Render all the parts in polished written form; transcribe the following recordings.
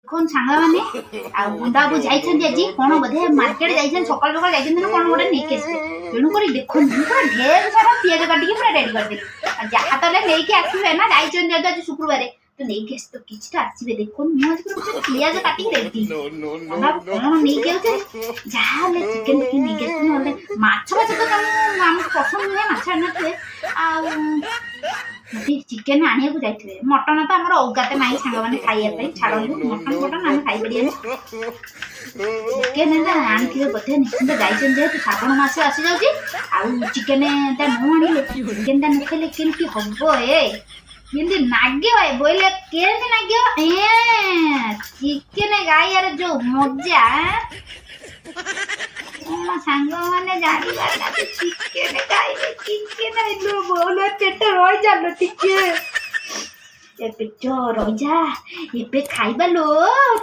कौन सांगा माने आ गुंडा को जाइछन जे कोन बधे मार्केट जाइछन सकाल सकाल जाइछन न कोन गोटे नेके तेणु करी देखो पूरा ढेर सारा पियाज काटी के पूरा रेडी कर दे जहा तले नै के आसीबे ना जाइछन जे आज शुक्रवार तो नै के तो किछटा आसीबे देखो मु आज पूरा पियाज काटी के रेडी ना कोन नै के जहा ले चिकन के नै के नले माछ माछ तो हम पसंद नै माछ नथे आ चिकेन आने को जाइथिबे मटन तो हमर औगाते नाही सांग माने खाइया पे छाडो मटन मटन हम खाइ परिया चिकेन ना आनथिबे बथे निश्चित जाइछन जे श्रावण मास आसी जाउची आ चिकेन ता न आनिले चिकेन ता न खेले केनकी हबो ए केनदी नागे भाई बोले केनदी नागे ए चिकेन गाइयार जो मजा सांग माने जानी बाला चिकेन खाइबे चिकेन लो बोलो पेट रोय जालो टिके ए पेट रोय जा एबे खाइबा लो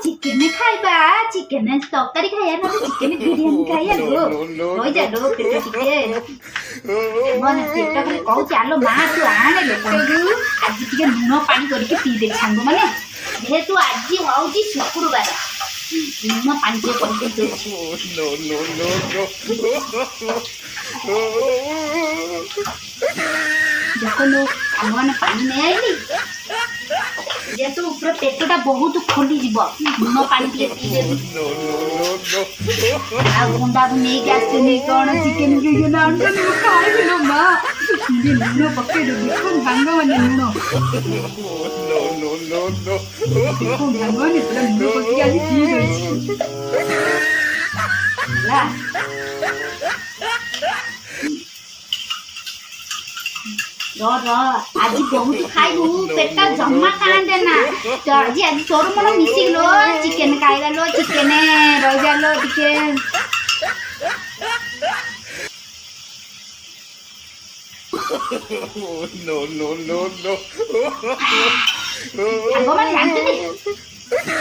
चिकेन खाइबा चिकेन तरकारी खाइया ना चिकेन बिरयानी खाइया लो रोय जालो पेट टिके मन पेट खाली कहू चालो मा तू आने लो कहू आज टिके लूण पानी करके पी दे सांग माने जेहेतु आज होउची शुक्रवार लूण पानी के करके दे देखो लो भगवान पानी नहीं आईली जेहेतु पूरा पेटटा बहुत खोली जीव लूण पानी के पी दे आ गुंडा को नहीं के आसे कौन चिकेन के ना अंडा खाई लो मां ये लूण पके दे देखो भांगा वाले लूण देखो भगवान इतना लूण पके आज पी गई ला रो आज बहुत खाइबू पेटा जम्मा कांदे ना तो आज तोर मन मिसी लो चिकेन खाइला लो चिकेन रह जा लो चिकेन नो भगवान जानते नहीं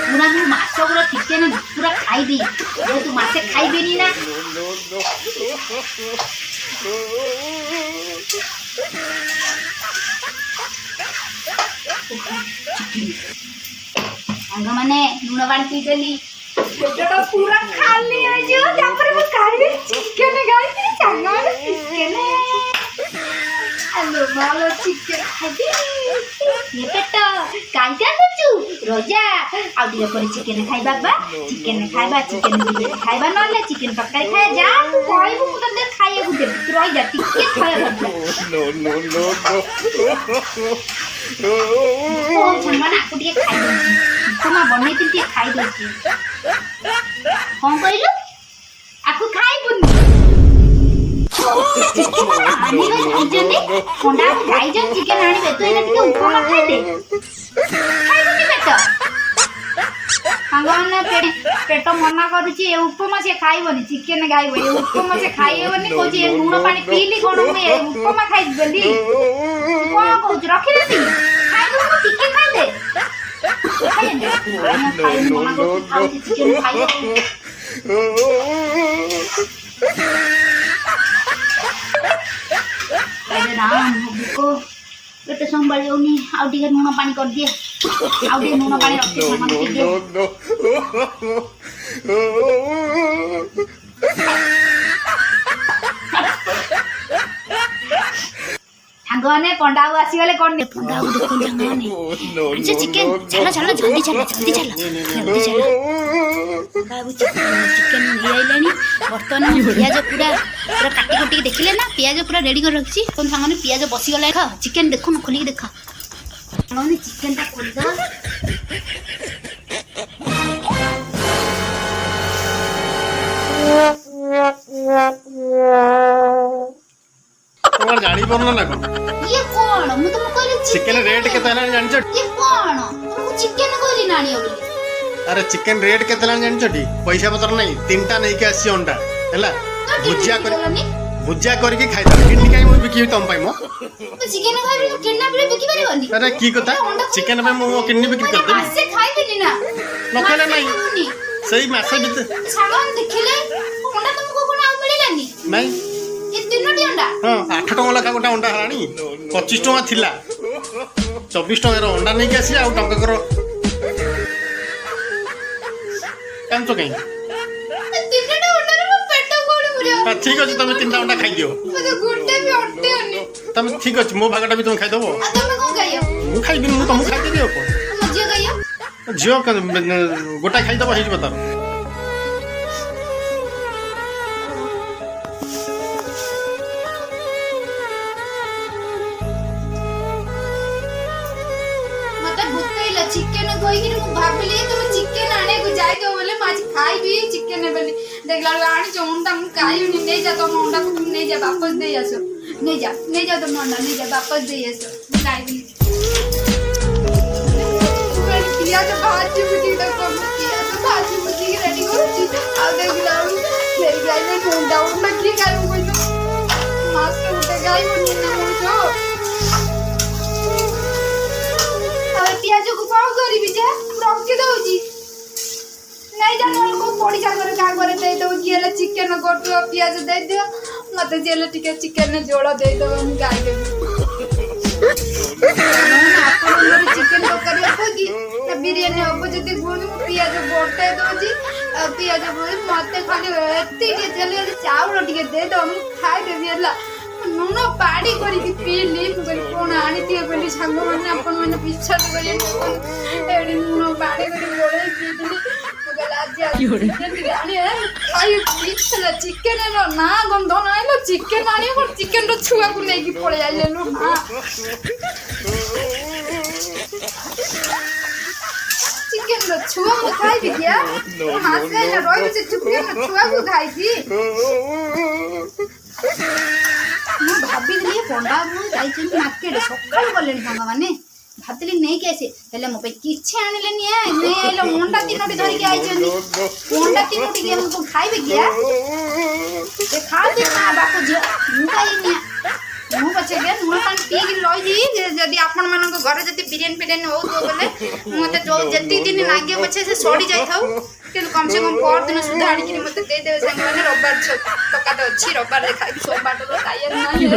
पूरा जो माछ गुरा चिकेन पूरा खाइबी जो तू माछ खाइबेनी ना अंग माने लूण पानी पी देली पेटटा पूरा खाली है जो तापर मैं खाइबे चिकेन गाइबे सांग चिकेन हेलो मालो चिकेन खाइबे ये पेट कांटा दचु रोजा आ दिया पर चिकेन खाइबा बा चिकेन बिरयानी खाइबा नले चिकेन तरकारी खाए जा तू कहबो मु तते खाइए गुटे रही जा टिके खाए नो ओ छमना कुटिए खाइ दे तुमा बनै तिते खाइ दे कोन कइलु आकु खाइबुन आनी गई जने कोंडा खाइ जा चिकेन आनी बे तो इना टिके उपमा खाइ दे खाइबुनी बेटा भगवान पेट मना करुची उपमा से खाइबनी चिकेन खाइबो उपमा से खाइबनी कोची लूण पानी पीली कोन में उपमा खाइ गली कोन कोच रखि देती खाइबो को टिके खाइ दे खाइ दे खाइ मना करुची चिकेन खाइ अरे राम को पेट संभाल जोनी आउ टिके लूण पानी कर दिए आउ टिके लूण पानी रख दे मन पी दे सांगने पंडा को आसी गले कोन पंडा को देखो सांगने अच्छा चिकेन चलो जल्दी चलो बाबू चिकेन ले आइलानी बर्तन पियाज पूरा काटी काटी देखिले ना पियाज पूरा रेडी कर रखछी कोन सांगने पियाज बसी गला खा चिकेन देखो न खोली देखा सांगने चिकेन ता खोल दो तोर जानी परना ना कोन ये कोन मु तुम कहले चिकेन रेट केते ना जानि छ ये कोन मु चिकेन कहली नानी होली अरे चिकेन रेट केते ना जानि छटी पैसा पतर नहीं तीनटा नहीं के आसी अंडा हैला भुजिया करके खाइ दा किन्नी काई मु बिकी तम पाइ मो तो चिकेन खाइबे तो किन्ना बिले बिकी परिबनी अरे की कथा चिकेन में मु किन्नी बिकी कर दे से खाइबेनी ना नखले नहीं सही मासे बिते सामान देखिले अंडा तुमको कोन आउ मिलिलानी नहीं ये तीनोटी अंडा हां 8 टका लखा गोटा अंडा हरानी 25 टका थिला 24 टका रो अंडा नहीं के आसी आ टका करो कांचो कहीं ତିନିଟା ଅଣ୍ଡାରେ ମୋ ପେଟ କୋଉଠି ପୁରିବ? ठीक अच्छे तुम 3टा अंडा खाई दियो ମତେ ଗୋଟେ ବି ଅଣ୍ଟେନି। तुम ठीक अच्छे मो भागटा भी तुम खाई दबो ଆଉ ତମେ କଣ ଖାଇବ? मु खाई दिन मु तुम खाई देबी को ମୋ ଝିଅ ଖାଇବ? झियो गोटा खाई दबो हेज बता मते भूतैला चिकन कहिकिन मु भाबिली तुम चिकन आने को जाय तो बोले माछ खाइबी चिकन बोली देखला आनी जो अंडा मु खाइबी नहीं जा तुम अंडा को नहीं जा वापस दे आसो नहीं जा तुम अंडा नहीं जा वापस दे आसो खाइबी पियाज भाजी बुटी तो कम पियाज भाजी बुटी रेडी करूची आ देखला ले जाय में अंडा उठा की खाइबो कोइ माछ उठे खाइबो नहीं ना मुझो पियाज को कौन करी जे रखी दउची नहीं जानो को पड़ी जागर का करे दे दो जेले चिकन गोटो पियाज दे दियो मते जेले टिके चिकन जोड़ा दे दो हम गाय दे आपन चिकन को करिया कोगी ना बिरयानी हो जति गुणी पियाज गोटे दोजी पियाज बोली मते खाली एत्ती के जेले चावल टिके दे दो हम खाइ देबी हला नुन पाड़ी करी पीली कोण आनीते बोली सांग मैंने आपण मैंने विश्वास करें एडी नुन पाड़ी करी बोले पीली चिकेन ना गंध ना चिकेन आनी चिकेन छुआ को लेकिन पड़े आइले लो ना चिकेन छुआ को खाई क्या मास खाइला रही से चिकेन छुआ को खाई थी मु भाबी दिली पंडा मु जाई मार्केट सकाळ गले पंडा माने भातली नहीं कैसे हेले मो पे किछे आनिले नि आइलो अंडा तीनोटी धरि के आइछन अंडा तीनोटी के हमको खाइबे क्या ए खा दे ना बापू जे मु खाइ नि मु बचे के मु पानी पी के लई जी जदी आपण मानन को घरे जदी बिरयानी हो तो बोले मते जो जति दिन लागे बचे से सड़ी जाई थाउ कि कम से कम पर दिन सुधा आनी कि मते दे देबे संग माने रविवार टका तो अछि रविवार रे खाइ सोमवार तो खाइ नहीं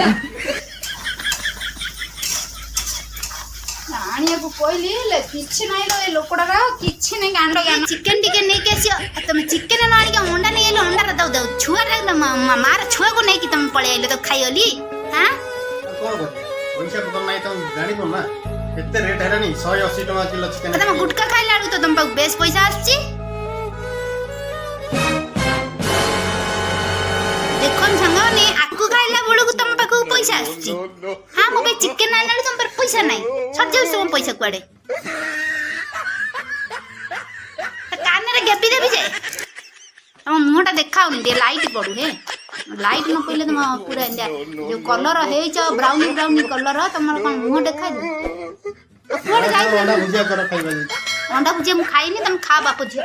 आनिया को कहली ले किछि नाही लो ए लोकडारा किछि नाही गांडो गान चिकन टिके नहीं केसियो तुम चिकन न आनी के अंडा नहीं एलो अंडा दउ दउ छुआ रे मार छुआ को नहीं कि तुम पळे आइले तो खाइयोली हां कोन कर पैसा पतर नहीं तो जानि को ना केते रेट हैला नहीं 180 टका किलो चिकन तुम गुटका खाइला तो तुम पाक बेस पैसा आछी देखन संगने आकु खाइला बळु को तुम पाक पैसा आछी हां मो पे चिकन आइला तुम पर पैसा नहीं सज्जो सो पैसा कुआडे कान रे गेपी देबी जे हम मुंहटा देखाउनी दे लाइट पडू हे लाइट न पइले तुम पूरा इंडिया जो कलर हे छ ब्राउनी कलर तमर कोन मुंह देखाइ दे कुआडे जाई अंडा भुजिया कर खाइबा अंडा भुजिया मु खाइनी तुम खा बापू जी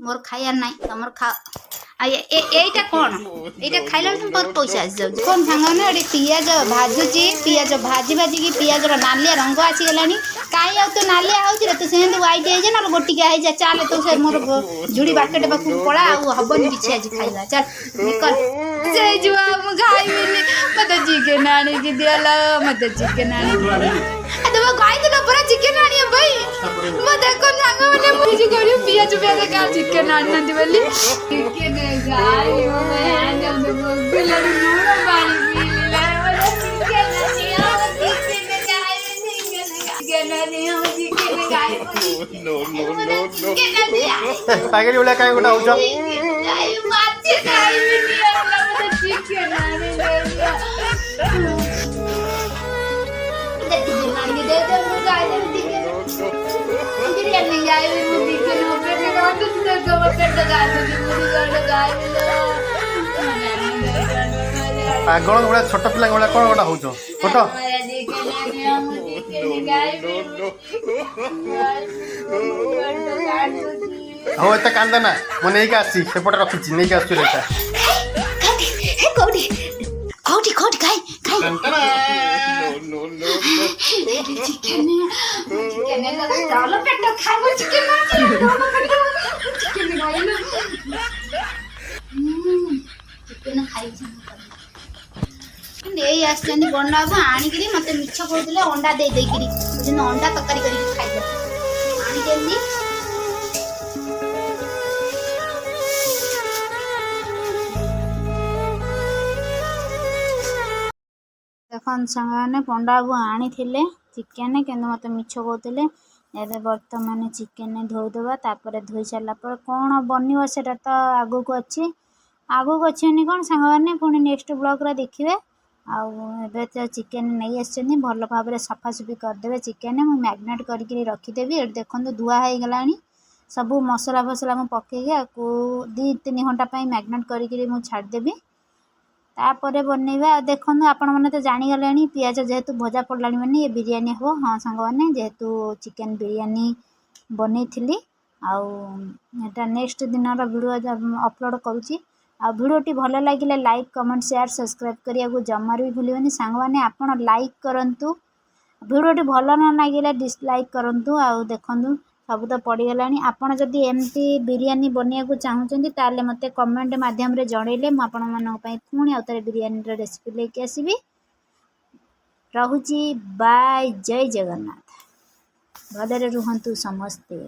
मोर खाया नहीं तमर खा एटा कौन एटा खाइला तुम बहुत पैसा आस जाउ कोन सांगने एडी पियाज भाजुची पियाज भाजी की पियाज रो नालिया रंग आसी गलानी काई आ तो नालिया आउची तो सेंद वाइट हे जे ना गोटी के हे जा चाल तो से मोर जुड़ी बाकेट बाकू पळा आ हबनी किछि आज खाइला चल निकल से जुआ मु खाइबिनी मते चिकन आनी की दियाला मते चिकन आनी तो गाय तो पूरा चिकन आनी है भाई मो देखो सांग माने मुझे करियो पियाज का चिकन आनी नंदी बोली चिकन गाय हो मैं जब बोला नूर पानी पी ले बोला चिकन आनी चिकन गाय नो पागल उला काय गोटा होछ माछ गाय भी नहीं अल्लाह मते चिकन आनी दे दे मु गाय दे बिरयानी गाय मु चिकन हो पे का तो को पे गाय दे मु गाय पागल गोटा छोट पिला गोटा कोन गोटा होछ छोट हो एत कांदा ना मु नहीं का आसी सेपट रखी नहीं का आसी रेटा कोडी कोडी कोडी खाई खाई चिकन लगा चालो पेट खाइबो चिकन ना चिकन खाइलो चिकन खाइ ए आसनी बनाबो आनी करी मते मिछ कहदिले अंडा दे दे करी दिन अंडा तकारी करी खाइबो आनी देनी ଦେଖନ୍ତୁ ସାଙ୍ଗମାନେ ପଣ୍ଡା ବାବୁ ଆଣିଥିଲେ ଚିକେନ୍ କିନ୍ତୁ ମୋତେ ମିଛ କହୁଥିଲେ। ଏବେ ବର୍ତ୍ତମାନ ଚିକେନ୍ ଧୋଇଦେବା। ତାପରେ ଧୋଇ ସାରିଲା ପରେ କ'ଣ ବନିବ ସେଇଟା ତ ଆଗକୁ ଅଛି ମାନେ କ'ଣ ସାଙ୍ଗମାନେ ପୁଣି ନେକ୍ସଟ ବ୍ଲଗ୍ରେ ଦେଖିବେ। ଆଉ ଏବେ ତ ଚିକେନ୍ ନେଇ ଆସିଛନ୍ତି, ଭଲ ଭାବରେ ସଫାସୁଫି କରିଦେବେ। ଚିକେନ୍ ମୁଁ ମ୍ୟାରିନେଟ୍ କରିକି ରଖିଦେବି। ଏଠି ଦେଖନ୍ତୁ ଧୁଆ ହେଇଗଲାଣି ସବୁ ମସଲା ଫସଲା ମୁଁ ପକେଇକି ଆକୁ 2-3 ଘଣ୍ଟା ପାଇଁ ମ୍ୟାରିନେଟ୍ କରିକି ମୁଁ ଛାଡ଼ିଦେବି। ତାପରେ ବନେଇବା। ଆଉ ଦେଖନ୍ତୁ ଆପଣମାନେ ତ ଜାଣିଗଲେଣି ପିଆଜ ଯେହେତୁ ଭଜା ପଡ଼ିଲାଣି ମାନେ ଏ ବିରିୟାନୀ ହେବ। ହଁ ସାଙ୍ଗମାନେ ଯେହେତୁ ଚିକେନ୍ ବିରିୟାନୀ ବନେଇଥିଲି ଆଉ ଏଟା ନେକ୍ସଟ ଦିନର ଭିଡ଼ିଓ ଅପଲୋଡ଼ କରୁଛି। ଆଉ ଭିଡ଼ିଓଟି ଭଲ ଲାଗିଲେ ଲାଇକ୍ କମେଣ୍ଟ ସେୟାର ସବସ୍କ୍ରାଇବ୍ କରିବାକୁ ଜମାରୁ ବି ଭୁଲିବେନି ସାଙ୍ଗମାନେ। ଆପଣ ଲାଇକ୍ କରନ୍ତୁ, ଭିଡ଼ିଓଟି ଭଲ ନ ଲାଗିଲେ ଡିସଲାଇକ୍ କରନ୍ତୁ। ଆଉ ଦେଖନ୍ତୁ ସବୁ ତ ପଡ଼ିଗଲାଣି। ଆପଣ ଯଦି ଏମିତି ବିରିୟାନୀ ବନେଇବାକୁ ଚାହୁଁଛନ୍ତି ତାହେଲେ ମୋତେ କମେଣ୍ଟ ମାଧ୍ୟମରେ ଜଣେଇଲେ ମୁଁ ଆପଣମାନଙ୍କ ପାଇଁ ପୁଣି ଆଉଥରେ ବିରିୟାନୀର ରେସିପି ନେଇକି ଆସିବି। ରହୁଛି ବାଏ, ଜୟ ଜଗନ୍ନାଥ। ଭଲରେ ରୁହନ୍ତୁ ସମସ୍ତେ।